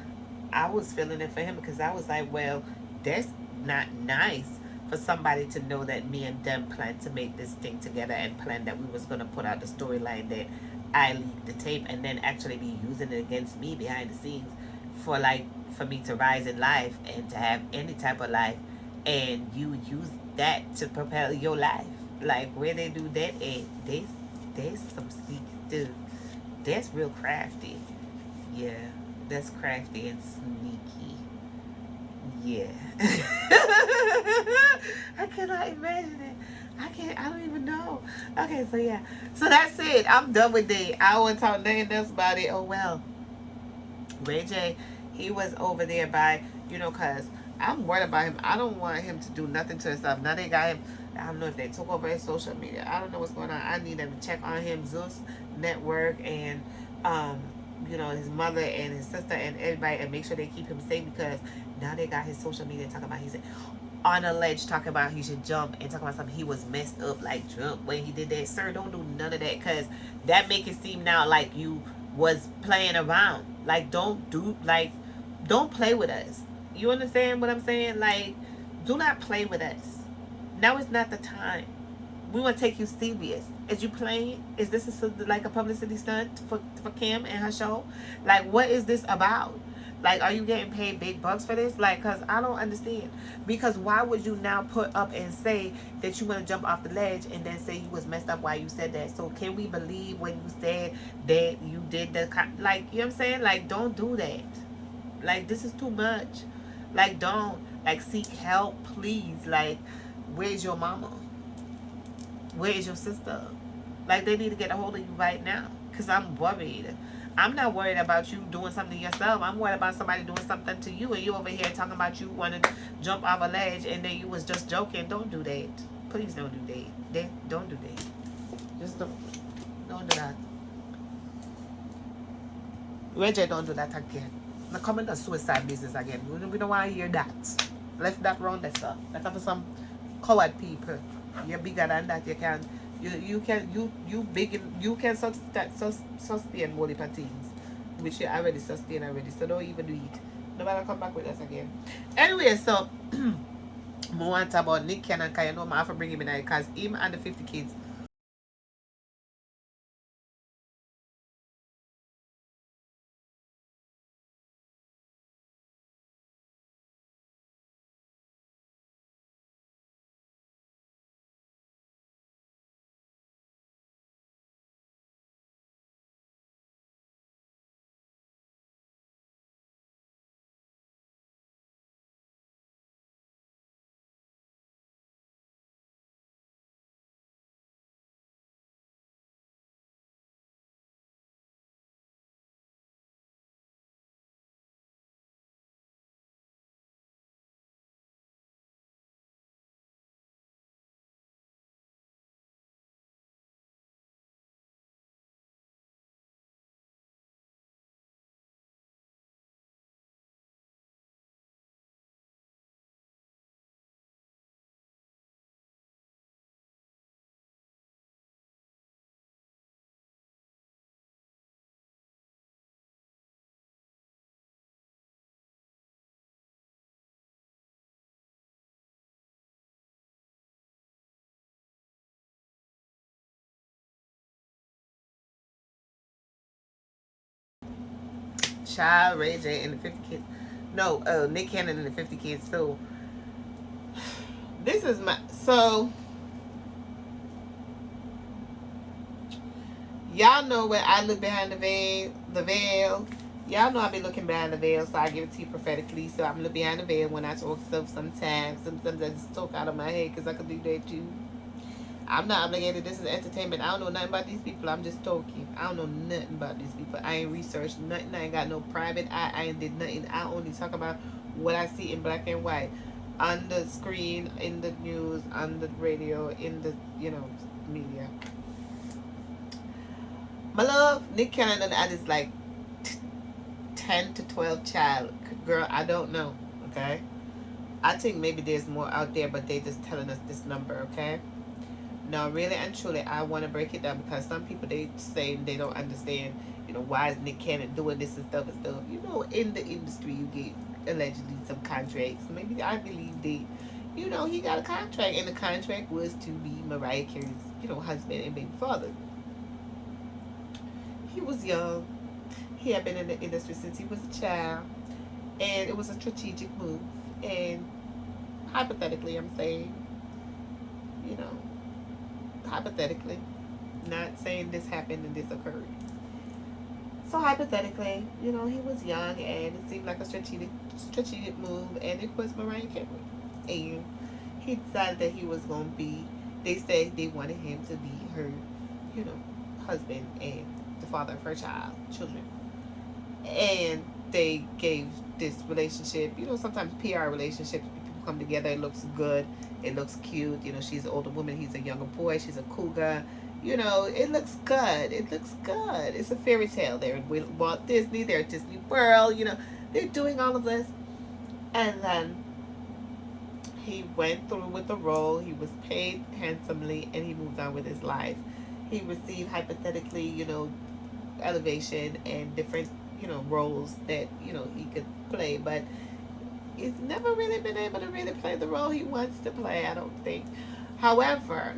I was feeling it for him because I was like, well, that's not nice for somebody to know that me and them planned to make this thing together and planned that we was going to put out the storyline that I leaked the tape, and then actually be using it against me behind the scenes for, like, for me to rise in life and to have any type of life, and you use that to propel your life. Like, where they do that at, there's some sneaky stuff. That's real crafty. Yeah, that's crafty and sneaky. Yeah. I cannot imagine it. I don't even know. Okay, so yeah. So that's it. I'm done with that. I don't want to talk nothing else about it. Oh, well. Ray J, he was over there by, you know, because I'm worried about him. I don't want him to do nothing to himself. Now they got him. I don't know if they took over his social media. I don't know what's going on. I need them to check on him. Zeus Network and, you know, his mother and his sister and everybody, and make sure they keep him safe, because now they got his social media talking about he's on a ledge, talking about he should jump, and talking about something he was messed up, like jump when he did that. Sir, don't do none of that, because that make it seem now like you was playing around. Like, don't play with us. You understand what I'm saying? Like, do not play with us. Now is not the time. We want to take you serious. Is you playing? Is this like a publicity stunt for Kim and her show? Like, what is this about? Like, are you getting paid big bucks for this? Like, because I don't understand. Because why would you now put up and say that you want to jump off the ledge and then say you was messed up while you said that? So can we believe when you said that you did the, like, you know what I'm saying? Like, don't do that. Like, this is too much. Like, don't. Like, seek help, please. Like, where's your mama? Where is your sister? Like, they need to get a hold of you right now. Because I'm worried. I'm not worried about you doing something yourself. I'm worried about somebody doing something to you. And you over here talking about you want to jump off a ledge and then you was just joking. Don't do that. Please don't do that. Don't do that. Just don't. Don't do that. Reggie, don't do that again. Now come in the suicide business again. We don't want to hear that. Left that round there, sir. That's for some coward people. You're bigger than that. You can sustain multiple things, which you already sustain already. So don't even do it. Nobody come back with us again. Anyway, so more want about Nick Cannon, because you know I have to bring him in there because him and the 50 kids. Child, Ray J, and the 50 kids. No, Nick Cannon and the 50 kids. So this is my y'all know when I look behind the veil. Y'all know I be looking behind the veil, so I give it to you prophetically. So I'm looking behind the veil when I talk stuff sometimes. Sometimes I just talk out of my head because I could do that too. I'm not obligated. This is entertainment. I don't know nothing about these people. I'm just talking. I don't know nothing about these people. I ain't researched nothing. I ain't got no private eye. I ain't did nothing. I only talk about what I see in black and white. On the screen, in the news, on the radio, in the, media. My love, Nick Cannon and I is like 10 to 12 child. Girl, I don't know, okay? I think maybe there's more out there, but they just telling us this number, okay? No, really and truly, I want to break it down because some people, they say they don't understand, why is Nick Cannon doing this and stuff and stuff. In the industry, you get allegedly some contracts. Maybe I believe that, he got a contract, and the contract was to be Mariah Carey's, husband and baby father. He was young. He had been in the industry since he was a child, and it was a strategic move. And hypothetically, I'm saying, hypothetically, not saying this happened and this occurred. So hypothetically, he was young, and it seemed like a strategic move, and it was Mariah Carey, and he decided that he was gonna be. They said they wanted him to be her, husband and the father of her children, and they gave this relationship. Sometimes PR relationships, people come together. It looks good. It looks cute. She's an older woman. He's a younger boy. She's a cougar. It looks good. It looks good. It's a fairy tale. They're at Walt Disney. They're at Disney World. They're doing all of this. And then he went through with the role. He was paid handsomely, and he moved on with his life. He received, hypothetically, elevation and different, roles that, he could play. But he's never really been able to really play the role he wants to play, I don't think. However,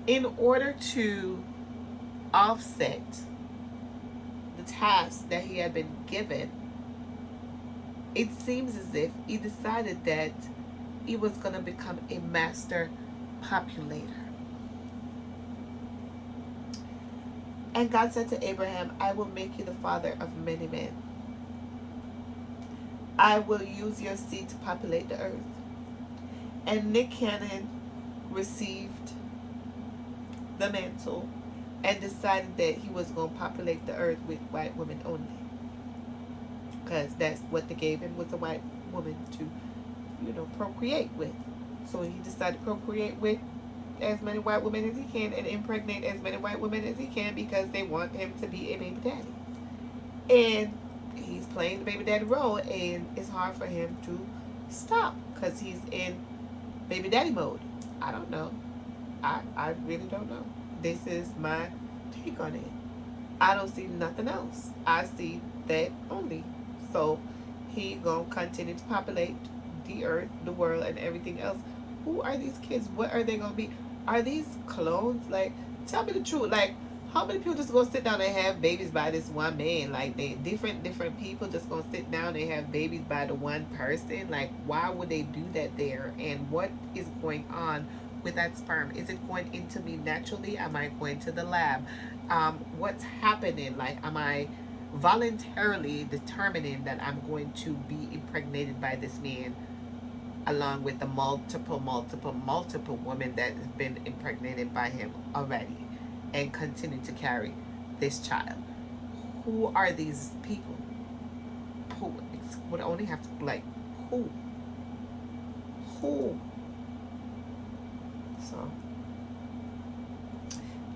in order to offset the task that he had been given, it seems as if he decided that he was going to become a master populator. And God said to Abraham, I will make you the father of many men. I will use your seed to populate the earth. And Nick Cannon received the mantle and decided that he was going to populate the earth with white women only. Because that's what they gave him, was a white woman to, procreate with. So he decided to procreate with as many white women as he can and impregnate as many white women as he can because they want him to be a baby daddy. And he's playing the baby daddy role, and it's hard for him to stop because he's in baby daddy mode. I don't know. I really don't know. This is my take on it. I don't see nothing else. I see that only. So he gonna continue to populate the earth, the world, and everything else. Who are these kids? What are they gonna be? Are these clones? Like, tell me the truth. Like, how many people just gonna sit down and have babies by this one man? Like, they different people just gonna sit down and have babies by the one person? Like, why would they do that there? And what is going on with that sperm? Is it going into me naturally? Am I going to the lab? What's happening? Like, am I voluntarily determining that I'm going to be impregnated by this man, along with the multiple women that have been impregnated by him already and continue to carry this child? Who are these people? Who would only have to, like, who? So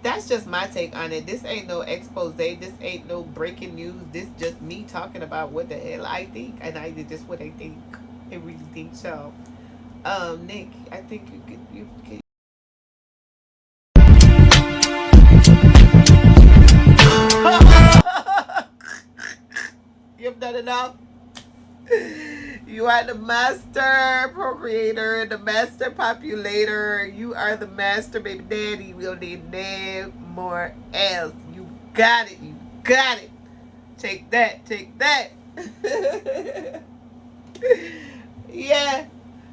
that's just my take on it. This ain't no expose. This ain't no breaking news. This just me talking about what the hell I think, and I did just what I think. I really think so. Nick, I think you could. You've done enough. You are the master procreator, the master populator. You are the master baby daddy. We don't need no more else. You got it. You got it. Take that. Take that. Yeah.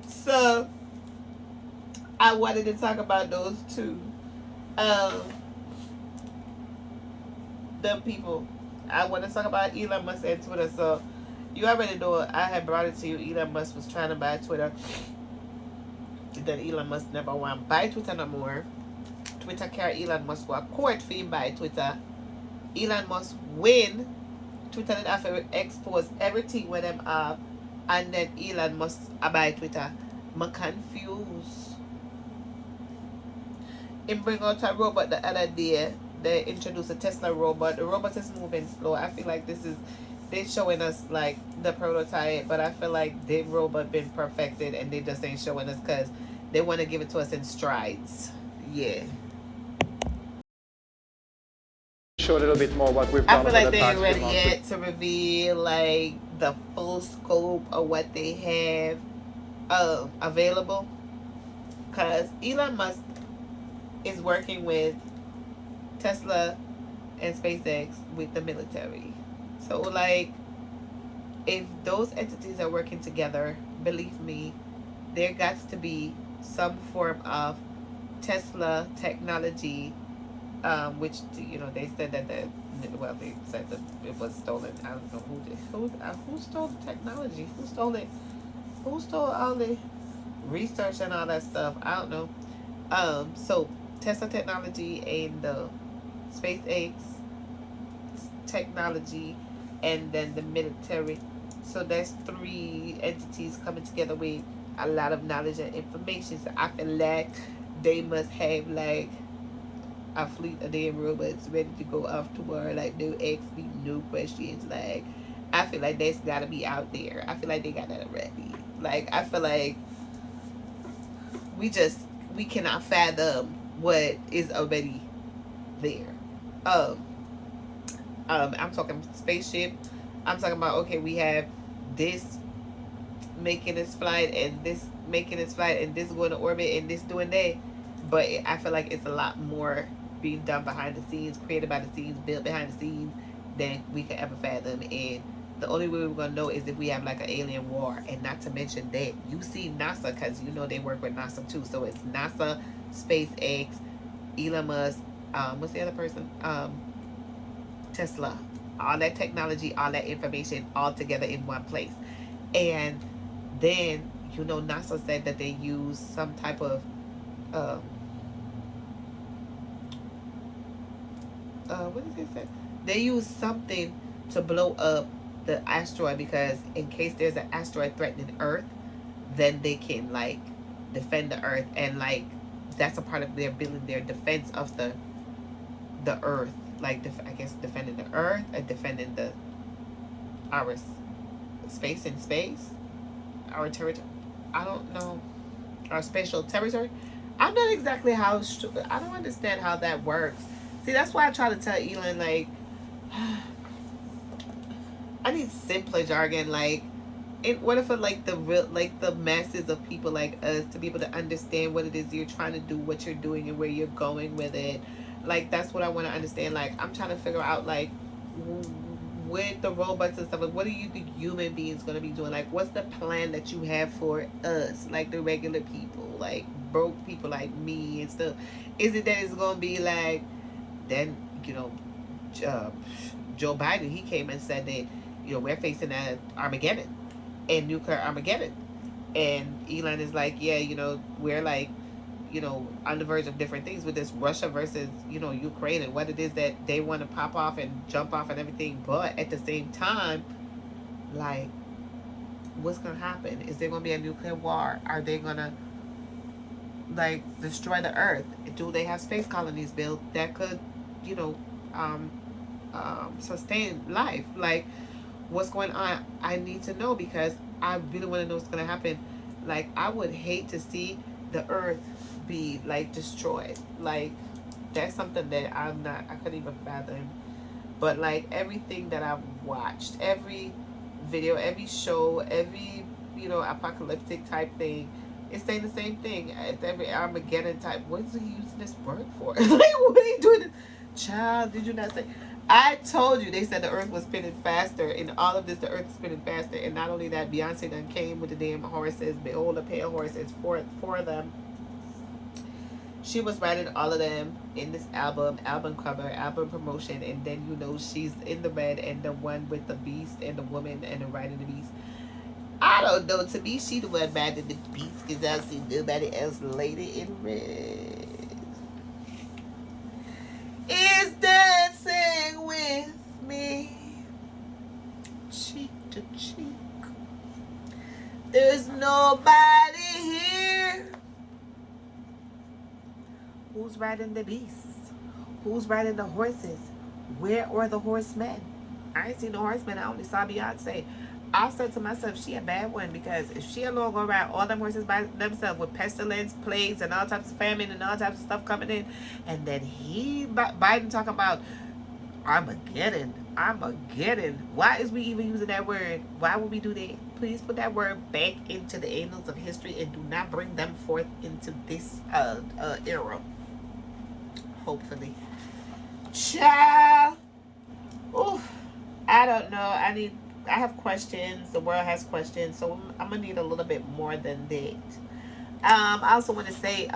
So I wanted to talk about those two. The people. I want to talk about Elon Musk and Twitter. So you already know I had brought it to you. Elon Musk was trying to buy Twitter. Then Elon Musk never want to buy Twitter no more. Twitter carry Elon Musk to a court for him buy Twitter. Elon Musk win. Twitter did have to expose everything with them have. And then Elon Musk buy Twitter. I'm confused. He bring out a robot the other day. They introduced a Tesla robot. The robot is moving slow. I feel like they're showing us like the prototype, but I feel like the robot been perfected and they just ain't showing us because they want to give it to us in strides. Yeah. Show a little bit more what we've I done. feel like they ain't ready yet to reveal like the full scope of what they have available, because Elon Musk is working with Tesla and SpaceX with the military. So like, if those entities are working together, believe me, there got to be some form of Tesla technology, which they said that they said that it was stolen. I don't know who stole the technology, who stole it, who stole all the research and all that stuff. I don't know. So Tesla technology and the SpaceX technology, and then the military. So there's three entities coming together with a lot of knowledge and information. So I feel like they must have like a fleet of damn robots ready to go off to war. Like, no ask me no questions. Like, I feel like that's gotta be out there. I feel like they got that already. Like, I feel like we cannot fathom what is already there. I'm talking spaceship. I'm talking about, okay, we have this making its flight and this making its flight and this going to orbit and this doing that. But I feel like it's a lot more being done behind the scenes, created by the scenes, built behind the scenes, than we could ever fathom. And the only way we're gonna know is if we have like an alien war. And not to mention that you see NASA, because you know they work with NASA too. So it's NASA, SpaceX, Elon Musk, what's the other person? Tesla. All that technology, all that information, all together in one place. And then you know NASA said that they use some type of what did they say? They use something to blow up the asteroid, because in case there's an asteroid threatening Earth, then they can like defend the Earth, and like that's a part of their building their defense of the Earth, like I guess defending the Earth and defending the our space in space, our territory. I don't know, our spatial territory. I'm not exactly how I don't understand how that works. See, that's why I try to tell Elon, like, I need simpler jargon, like, in order for like the real, like the masses of people like us to be able to understand what it is you're trying to do, what you're doing, and where you're going with it. Like, that's what I want to understand. Like, I'm trying to figure out, like, with the robots and stuff, like, what are you, the human beings, going to be doing? Like, what's the plan that you have for us, like the regular people, like broke people like me and stuff? Is it that it's going to be like, then, you know, Joe Biden, he came and said that, you know, we're facing an Armaggedon, and nuclear Armaggedon. And Elon is like, yeah, you know, we're like, you know, on the verge of different things with this Russia versus, you know, Ukraine, and what it is that they want to pop off and jump off and everything. But at the same time, like, what's going to happen? Is there going to be a nuclear war? Are they going to, like, destroy the Earth? Do they have space colonies built that could, you know, sustain life? Like, what's going on? I need to know, because I really want to know what's going to happen. Like, I would hate to see the Earth be like destroyed. Like, that's something that I couldn't even fathom. But like, everything that I've watched, every video, every show, every, you know, apocalyptic type thing, it's saying the same thing. It's every Armageddon type. What is he using this word for? Like, what are you doing? Child, did you not say? I told you, they said the Earth was spinning faster. In all of this, the Earth is spinning faster. And not only that, Beyonce done came with the damn horses. Behold, a pair of horses for them. She was writing all of them in this album cover, album promotion. And then, you know, she's in the red, and the one with the beast and the woman and the riding the beast. I don't know. To me, she the one riding the beast, because I see nobody else lady in red is dancing with me, cheek to cheek. There's nobody here. Who's riding the beast? Who's riding the horses? Where are the horsemen? I ain't seen no horsemen. I only saw Beyonce. I said to myself, she a bad one, because if she alone go ride all them horses by themselves with pestilence, plagues, and all types of famine and all types of stuff coming in, and then Biden talking about Armageddon. Why is we even using that word? Why would we do that? Please put that word back into the annals of history and do not bring them forth into this era. Hopefully. Child. Oof. I don't know. I have questions. The world has questions. So I'm going to need a little bit more than that. I also want to say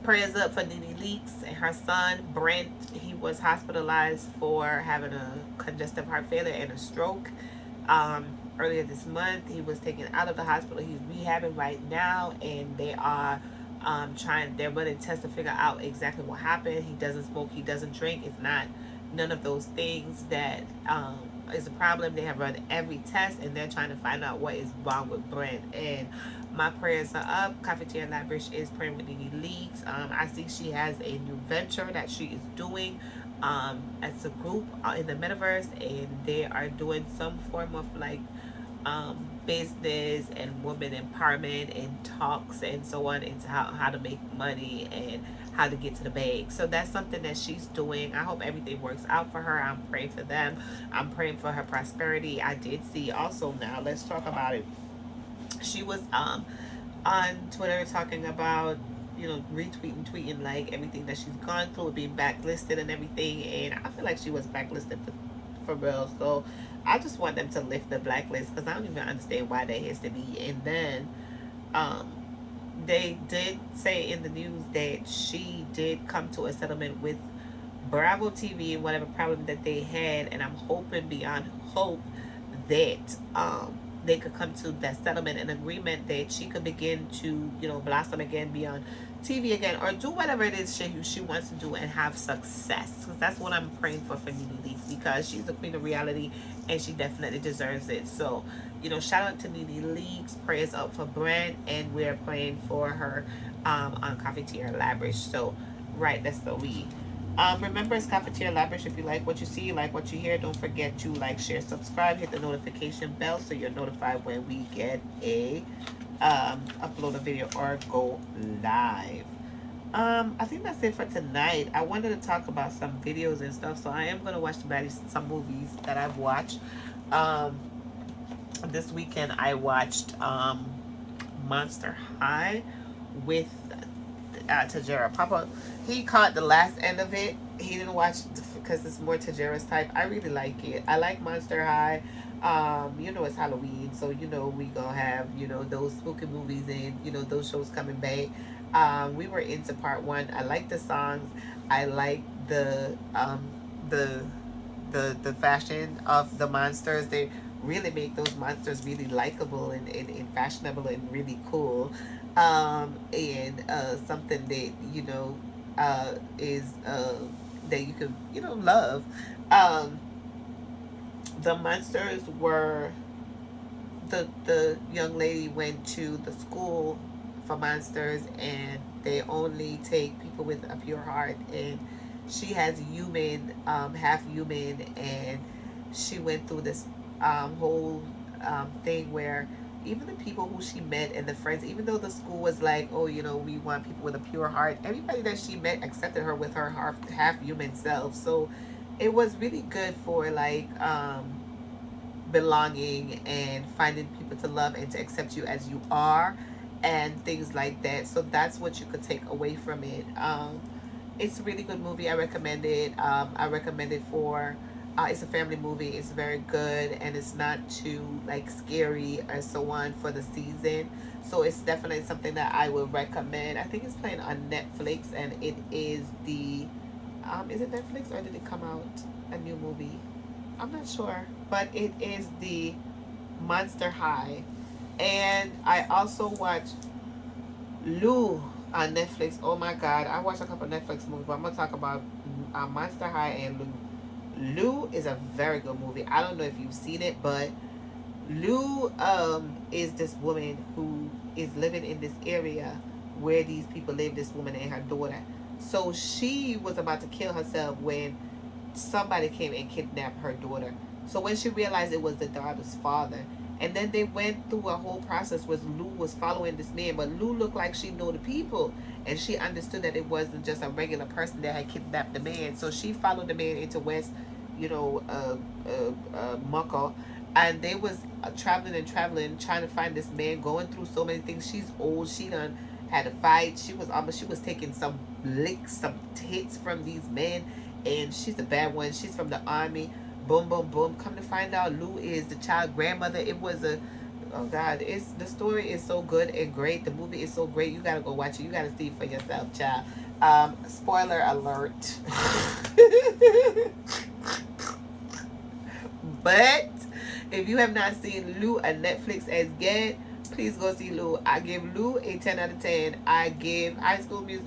prayers up for Nene Leakes and her son, Brent. He was hospitalized for having a congestive heart failure and a stroke. Earlier this month, he was taken out of the hospital. He's rehabbing right now, and they are they're running tests to figure out exactly what happened. He doesn't smoke, he doesn't drink. It's not none of those things that is a problem. They have run every test, and they're trying to find out what is wrong with Brent. And my prayers are up. Cafeteria Library is praying with Nene Leakes. I see she has a new venture that she is doing as a group in the metaverse, and they are doing some form of like business and woman empowerment and talks and so on into how to make money and how to get to the bag. So that's something that she's doing. I hope everything works out for her. I'm praying for them. I'm praying for her prosperity. I did see also, now let's talk about it. She was on Twitter talking about retweeting, tweeting like everything that she's gone through, being blacklisted and everything. And I feel like she was blacklisted for real. So I just want them to lift the blacklist because I don't even understand why that has to be. And then um, they did say in the news that she did come to a settlement with Bravo TV and whatever problem that they had. And I'm hoping beyond hope that they could come to that settlement and agreement that she could begin to, blossom again, be on TV again, or do whatever it is she wants to do and have success. Because that's what I'm praying for Nene Leakes, because she's the queen of reality and she definitely deserves it. So, shout out to Nene Leakes. Prayers up for Brent, and we're praying for her on Cafeteria Lavish. So, right, that's the lead. Remember, it's Cafeteria Lavish. If you like what you see, like what you hear, don't forget to like, share, subscribe, hit the notification bell so you're notified when we get a upload a video or go live. I think that's it for tonight. I wanted to talk about some videos and stuff, so I am gonna watch some movies that I've watched. This weekend I watched Monster High with Tajera. Papa, he caught the last end of it. He didn't watch because it's more Tajera's type. I really like it. I like Monster High. It's Halloween, so we gonna have those spooky movies and those shows coming back. We were into part 1. I like the songs. I like the fashion of the monsters. They really make those monsters really likable and fashionable and really cool. And something that is that you can love. The monsters were the young lady went to the school for monsters, and they only take people with a pure heart, and she has human, half human, and she went through this whole thing where even the people who she met and the friends, even though the school was like, oh, we want people with a pure heart, everybody that she met accepted her with her half human self. So it was really good for like belonging and finding people to love and to accept you as you are and things like that. So that's what you could take away from it. It's a really good movie. I recommend it. I recommend it for it's a family movie. It's very good, and it's not too like scary or so on for the season. So it's definitely something that I would recommend. I think it's playing on Netflix, and it is the is it Netflix or did it come out a new movie? I'm not sure, but it is the Monster High. And I also watched Lou on Netflix. Oh my God, I watched a couple of Netflix movies, but I'm gonna talk about Monster High and Lou. Lou is a very good movie. I don't know if you've seen it, but Lou is this woman who is living in this area where these people live, this woman and her daughter. So she was about to kill herself when somebody came and kidnapped her daughter. So when she realized it was the daughter's father, and then they went through a whole process where Lou was following this man, but Lou looked like she knew the people, and she understood that it wasn't just a regular person that had kidnapped the man. So she followed the man into West, Mucko, and they was traveling, trying to find this man, going through so many things. She's old. She done had a fight. She was taking some licks, some hits from these men, and she's a bad one. She's from the army. Boom, boom, boom. Come to find out, Lou is the child grandmother. It was oh God, the story is so good and great. The movie is so great. You gotta go watch it. You gotta see it for yourself, child. Spoiler alert. But if you have not seen Lou on Netflix as yet, please go see Lou. I give Lou a 10 out of 10. I give High School Music,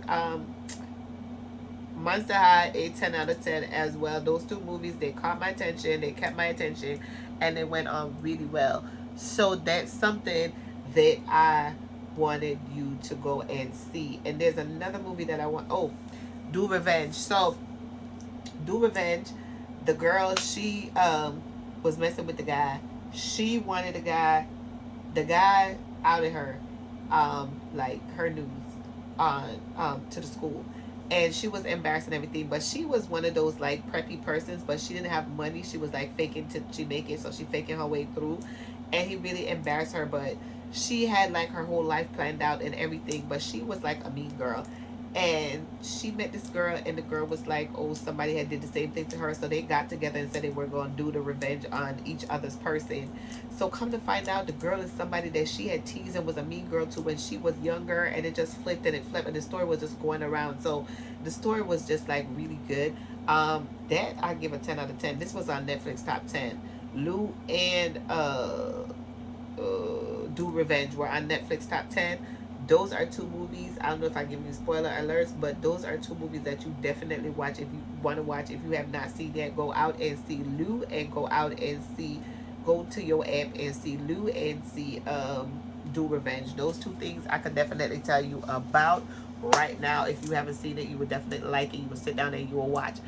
Monster High a 10 out of 10 as well. Those two movies, they caught my attention, they kept my attention, and they went on really well. So that's something that I wanted you to go and see. And there's another movie that I want. Oh, Do Revenge. So Do Revenge, the girl, she was messing with the guy. She wanted the guy outed her, like her news on to the school. And she was embarrassed and everything, but she was one of those like preppy persons, but she didn't have money. She was like faking till she make it, so she faking her way through. And he really embarrassed her, but she had like her whole life planned out and everything, but she was like a mean girl. And she met this girl, and the girl was like, oh, somebody had did the same thing to her, so they got together and said they were going to do the revenge on each other's person. So come to find out, the girl is somebody that she had teased and was a mean girl to when she was younger, and it just flipped and it flipped, and the story was just going around. So the story was just like really good. That I give a 10 out of 10. This was on Netflix top 10. Lou and Do Revenge were on Netflix top 10. Those are two movies. I don't know if I give you spoiler alerts, but those are two movies that you definitely watch if you want to watch. If you have not seen that, go out and see Lou, and go to your app and see Lou and see Do Revenge. Those two things I could definitely tell you about right now. If you haven't seen it, you would definitely like it. You would sit down and you will watch.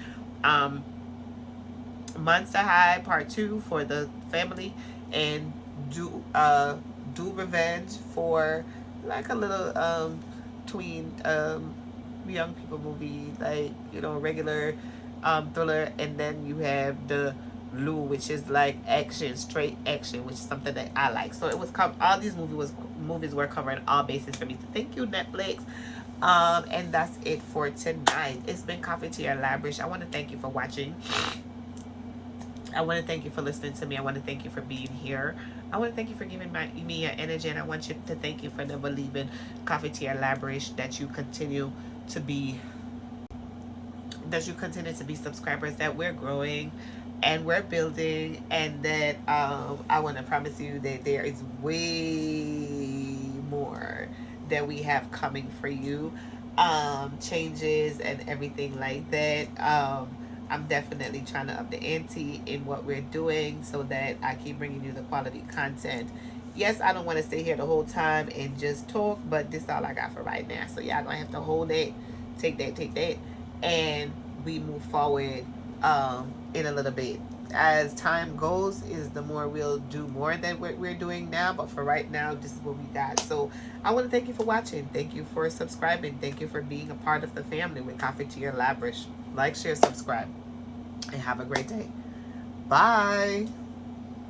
Monster High Part 2 for the family, and Do Revenge for like a little tween young people movie, like, you know, regular thriller. And then you have the Lou, which is like action, straight action, which is something that I like. So it was all these movies were covering all bases for me. So thank you, Netflix. And that's it for tonight. It's been Coffee to Your Lavish. I want to thank you for watching. I want to thank you for listening to me. I want to thank you for being here. I want to thank you for giving me your energy, and I want you to thank you for never leaving Coffee to Your Lavish, that you continue to be subscribers, that we're growing and we're building, and that I want to promise you that there is way more that we have coming for you, changes and everything like that. I'm definitely trying to up the ante in what we're doing so that I keep bringing you the quality content. Yes, I don't want to stay here the whole time and just talk, but this is all I got for right now. So y'all gonna have to hold it, take that, and we move forward in a little bit. As time goes, is the more we'll do more than what we're doing now. But for right now, this is what we got. So I want to thank you for watching. Thank you for subscribing. Thank you for being a part of the family with Coffee to Your Lavish. Like, share, subscribe, and have a great day. Bye.